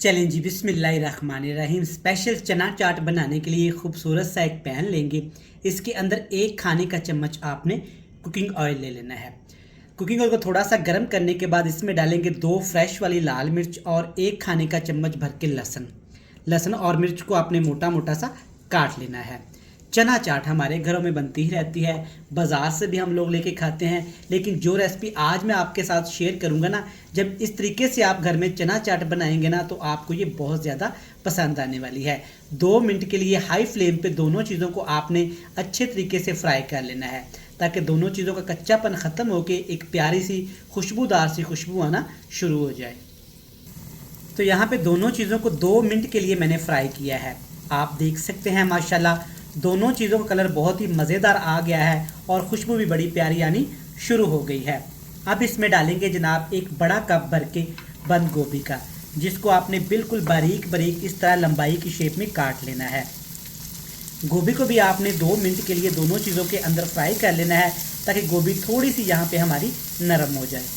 चलें जी, बिस्मिल्लाहिर्रहमानिर्रहीम। स्पेशल चना चाट बनाने के लिए खूबसूरत सा एक पैन लेंगे। इसके अंदर 1 खाने का चम्मच आपने कुकिंग ऑयल ले लेना है। कुकिंग ऑयल को थोड़ा सा गर्म करने के बाद इसमें डालेंगे 2 फ्रेश वाली लाल मिर्च और 1 खाने का चम्मच भर के लहसुन और मिर्च को आपने मोटा मोटा सा काट लेना है। चना चाट हमारे घरों में बनती ही रहती है, बाज़ार से भी हम लोग लेके खाते हैं। लेकिन जो रेसिपी आज मैं आपके साथ शेयर करूंगा ना, जब इस तरीके से आप घर में चना चाट बनाएंगे ना, तो आपको ये बहुत ज़्यादा पसंद आने वाली है। 2 मिनट के लिए हाई फ्लेम पे दोनों चीज़ों को आपने अच्छे तरीके से फ्राई कर लेना है, ताकि दोनों चीज़ों का कच्चापन ख़त्म होकर एक प्यारी सी खुशबूदार सी खुशबू आना शुरू हो जाए। तो यहाँ पे दोनों चीज़ों को 2 मिनट के लिए मैंने फ्राई किया है। आप देख सकते हैं माशाल्लाह दोनों चीज़ों का कलर बहुत ही मज़ेदार आ गया है और खुशबू भी बड़ी प्यारी आनी शुरू हो गई है। अब इसमें डालेंगे जनाब 1 बड़ा कप भर के बंद गोभी का, जिसको आपने बिल्कुल बारीक बारीक इस तरह लंबाई की शेप में काट लेना है। गोभी को भी आपने 2 मिनट के लिए दोनों चीज़ों के अंदर फ्राई कर लेना है, ताकि गोभी थोड़ी सी यहाँ पे हमारी नरम हो जाए।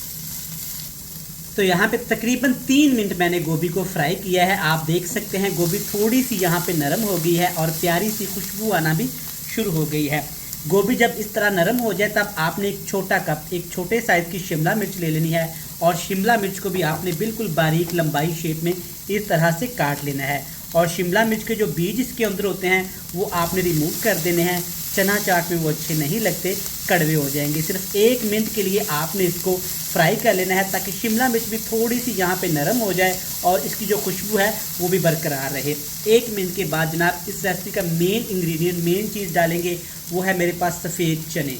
तो यहाँ पे तकरीबन 3 मिनट मैंने गोभी को फ्राई किया है। आप देख सकते हैं गोभी थोड़ी सी यहाँ पे नरम हो गई है और प्यारी सी खुशबू आना भी शुरू हो गई है। गोभी जब इस तरह नरम हो जाए तब आपने एक छोटे साइज़ की शिमला मिर्च ले लेनी है और शिमला मिर्च को भी आपने बिल्कुल बारीक लंबाई शेप में इस तरह से काट लेना है। और शिमला मिर्च के जो बीज इसके अंदर होते हैं वो आपने रिमूव कर देने हैं। चना चाट में वो अच्छे नहीं लगते, कड़वे हो जाएंगे। सिर्फ 1 मिनट के लिए आपने इसको फ्राई कर लेना है, ताकि शिमला मिर्च भी थोड़ी सी यहाँ पे नरम हो जाए और इसकी जो खुशबू है वो भी बरकरार रहे। 1 मिनट के बाद जनाब इस रेसिपी का मेन चीज़ डालेंगे, वो है मेरे पास सफ़ेद चने।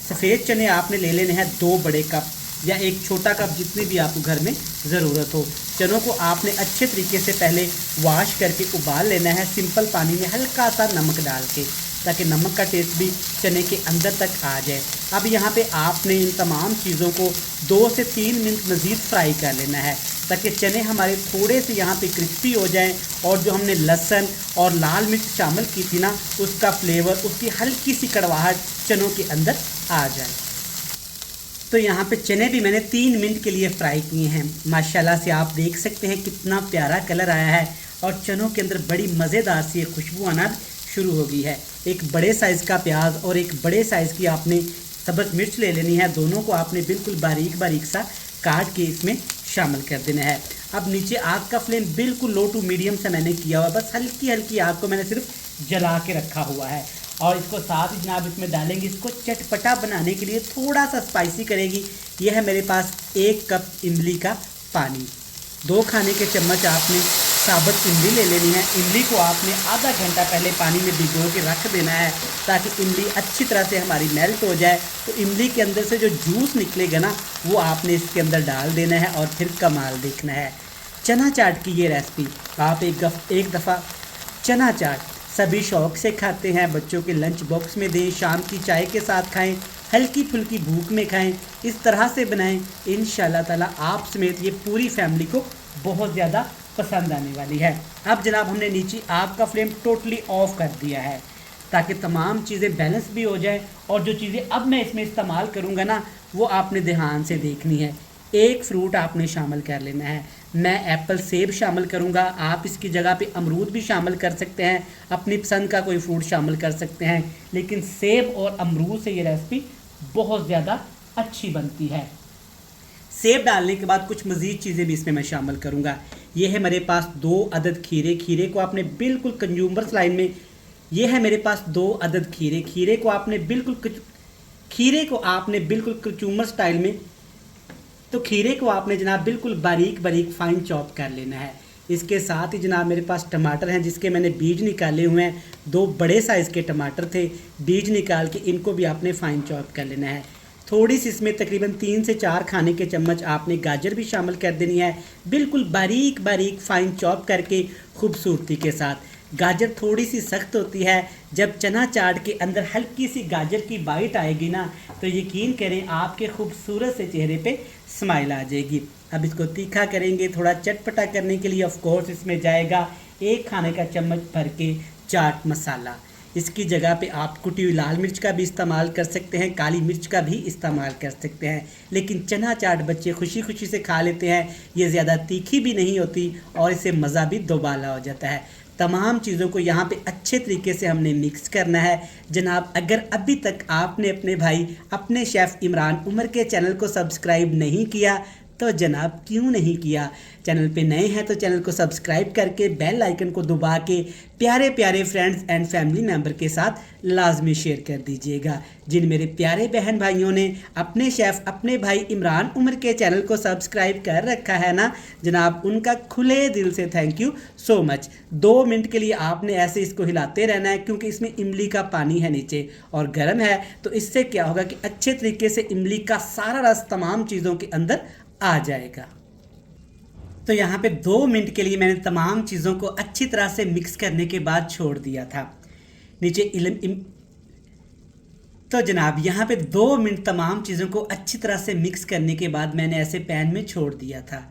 सफ़ेद चने आपने ले लेने हैं 2 बड़े कप या 1 छोटा कप, जितनी भी आपको घर में ज़रूरत हो। चनों को आपने अच्छे तरीके से पहले वॉश करके उबाल लेना है, सिंपल पानी में हल्का सा नमक डाल के, ताकि नमक का टेस्ट भी चने के अंदर तक आ जाए। अब यहाँ पे आपने इन तमाम चीज़ों को 2 से 3 मिनट मज़ीद फ्राई कर लेना है, ताकि चने हमारे थोड़े से यहाँ पे क्रिस्पी हो जाएं और जो हमने लहसुन और लाल मिर्च शामिल की थी ना, उसका फ्लेवर, उसकी हल्की सी कड़वाहट चनों के अंदर आ जाए। तो यहाँ पे चने भी मैंने 3 मिनट के लिए फ्राई किए हैं। माशाल्लाह से आप देख सकते हैं कितना प्यारा कलर आया है और चनों के अंदर बड़ी मज़ेदार सी खुशबू आना शुरू हो गई है। एक बड़े साइज़ का प्याज और एक बड़े साइज़ की आपने सब्ज़ मिर्च ले लेनी है। दोनों को आपने बिल्कुल बारीक बारीक सा काट के इसमें शामिल कर देना है। अब नीचे आग का फ्लेम बिल्कुल लो टू मीडियम से मैंने किया हुआ है, बस हल्की हल्की आग को मैंने सिर्फ जला के रखा हुआ है। और इसको साथ ही जनाब इसमें डालेंगे, इसको चटपटा बनाने के लिए थोड़ा सा स्पाइसी करेगी। यह है मेरे पास 1 कप इमली का पानी। 2 खाने के चम्मच आपने साबुत इमली ले लेनी है। इमली को आपने आधा घंटा पहले पानी में भिगो के रख देना है, ताकि इमली अच्छी तरह से हमारी मेल्ट हो जाए। तो इमली के अंदर से जो जूस निकलेगा ना, वो आपने इसके अंदर डाल देना है और फिर कमाल देखना है। चना चाट की ये रेसिपी आप एक दफ़ा चना चाट सभी शौक़ से खाते हैं, बच्चों के लंच बॉक्स में दें, शाम की चाय के साथ खाएं, हल्की फुल्की भूख में खाएं, इस तरह से बनाएं। इंशाल्लाह ताला आप समेत ये पूरी फैमिली को बहुत ज़्यादा पसंद आने वाली है। अब जनाब हमने नीचे आग का फ्लेम टोटली ऑफ कर दिया है, ताकि तमाम चीज़ें बैलेंस भी हो जाए। और जो चीज़ें अब मैं इसमें इस्तेमाल करूँगा ना, वो आपने ध्यान से देखनी है। 1 फ्रूट आपने शामिल कर लेना है। मैं एप्पल सेब शामिल करूँगा, आप इसकी जगह पे अमरूद भी शामिल कर सकते हैं, अपनी पसंद का कोई फ्रूट शामिल कर सकते हैं। लेकिन सेब और अमरूद से ये रेसिपी बहुत ज़्यादा अच्छी बनती है। सेब डालने के बाद कुछ मज़ीद चीज़ें भी इसमें मैं शामिल करूँगा। ये है मेरे पास 2 अदद खीरे को आपने बिल्कुल कंज्यूमर्स लाइन में, ये है मेरे पास 2 अदद खीरे को आपने बिल्कुल कंज्यूमर स्टाइल में, तो खीरे को आपने जनाब बिल्कुल बारीक बारीक फाइन चॉप कर लेना है। इसके साथ ही जनाब मेरे पास टमाटर हैं, जिसके मैंने बीज निकाले हुए हैं। 2 बड़े साइज़ के टमाटर थे, बीज निकाल के इनको भी आपने फाइन चॉप कर लेना है। थोड़ी सी इसमें तकरीबन 3 से 4 खाने के चम्मच आपने गाजर भी शामिल कर देनी है, बिल्कुल बारीक बारीक फाइन चॉप करके खूबसूरती के साथ। गाजर थोड़ी सी सख्त होती है, जब चना चाट के अंदर हल्की सी गाजर की बाइट आएगी ना, तो यकीन करें आपके खूबसूरत से चेहरे पे स्माइल आ जाएगी। अब इसको तीखा करेंगे, थोड़ा चटपटा करने के लिए ऑफ कोर्स इसमें जाएगा 1 खाने का चम्मच भर के चाट मसाला। इसकी जगह पे आप कुटी हुई लाल मिर्च का भी इस्तेमाल कर सकते हैं, काली मिर्च का भी इस्तेमाल कर सकते हैं। लेकिन चना चाट बच्चे खुशी खुशी से खा लेते हैं। ये ज़्यादा तीखी भी नहीं होती और इससे मज़ा भी दोबाला हो जाता है। तमाम चीज़ों को यहाँ पे अच्छे तरीके से हमने मिक्स करना है। जनाब, अगर अभी तक आपने अपने भाई अपने शेफ़ इमरान उमर के चैनल को सब्सक्राइब नहीं किया तो जनाब क्यों नहीं किया। चैनल पे नए हैं तो चैनल को सब्सक्राइब करके बेल आइकन को दबा के प्यारे प्यारे फ्रेंड्स एंड फैमिली मेम्बर के साथ लाजमी शेयर कर दीजिएगा। जिन मेरे प्यारे बहन भाइयों ने अपने शेफ़ अपने भाई इमरान उमर के चैनल को सब्सक्राइब कर रखा है ना जनाब, उनका खुले दिल से thank you so much. 2 minute के लिए आपने ऐसे इसको हिलाते रहना है क्योंकि इसमें इमली का पानी है नीचे और गर्म है, तो इससे क्या होगा कि अच्छे तरीके से इमली का सारा रस तमाम चीज़ों के अंदर आ जाएगा। तो यहाँ पे 2 मिनट के लिए मैंने तमाम चीज़ों को अच्छी तरह से मिक्स करने के बाद छोड़ दिया था नीचे तो जनाब यहाँ पे 2 मिनट तमाम चीज़ों को अच्छी तरह से मिक्स करने के बाद मैंने ऐसे पैन में छोड़ दिया था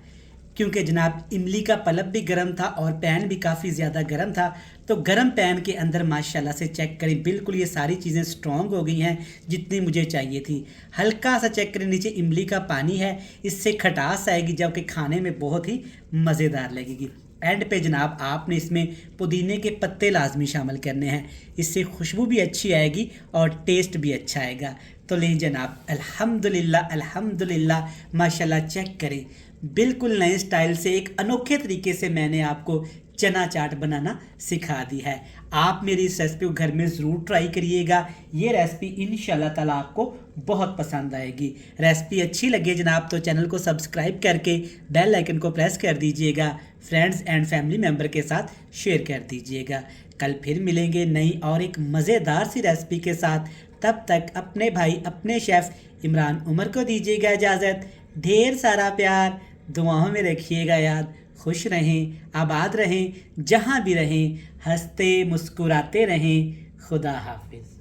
क्योंकि जनाब इमली का पल्प भी गर्म था और पैन भी काफ़ी ज़्यादा गर्म था। तो गर्म पैन के अंदर माशाल्लाह से चेक करें, बिल्कुल ये सारी चीज़ें स्ट्रॉन्ग हो गई हैं जितनी मुझे चाहिए थी। हल्का सा चेक करें, नीचे इमली का पानी है, इससे खटास आएगी जबकि खाने में बहुत ही मज़ेदार लगेगी। एंड पे जनाब आपने इसमें पुदीने के पत्ते लाजमी शामिल करने हैं, इससे खुशबू भी अच्छी आएगी और टेस्ट भी अच्छा आएगा। तो ले जनाब, अल्हम्दुलिल्लाह अल्हम्दुलिल्लाह माशाल्लाह, चेक करें बिल्कुल नए स्टाइल से एक अनोखे तरीके से मैंने आपको चना चाट बनाना सिखा दी है। आप मेरी इस रेसिपी को घर में ज़रूर ट्राई करिएगा। ये रेसिपी इंशाल्लाह ताला आपको बहुत पसंद आएगी। रेसिपी अच्छी लगे जनाब तो चैनल को सब्सक्राइब करके बेल आइकन को प्रेस कर दीजिएगा। फ्रेंड्स एंड फैमिली मेम्बर के साथ शेयर कर दीजिएगा। कल फिर मिलेंगे नई और एक मज़ेदार सी रेसिपी के साथ। तब तक अपने भाई अपने शेफ़ इमरान उमर को दीजिएगा इजाज़त। ढेर सारा प्यार, दुआओं में रखिएगा याद। खुश रहें, आबाद रहें, जहाँ भी रहें हंसते मुस्कुराते रहें। खुदा हाफिज़।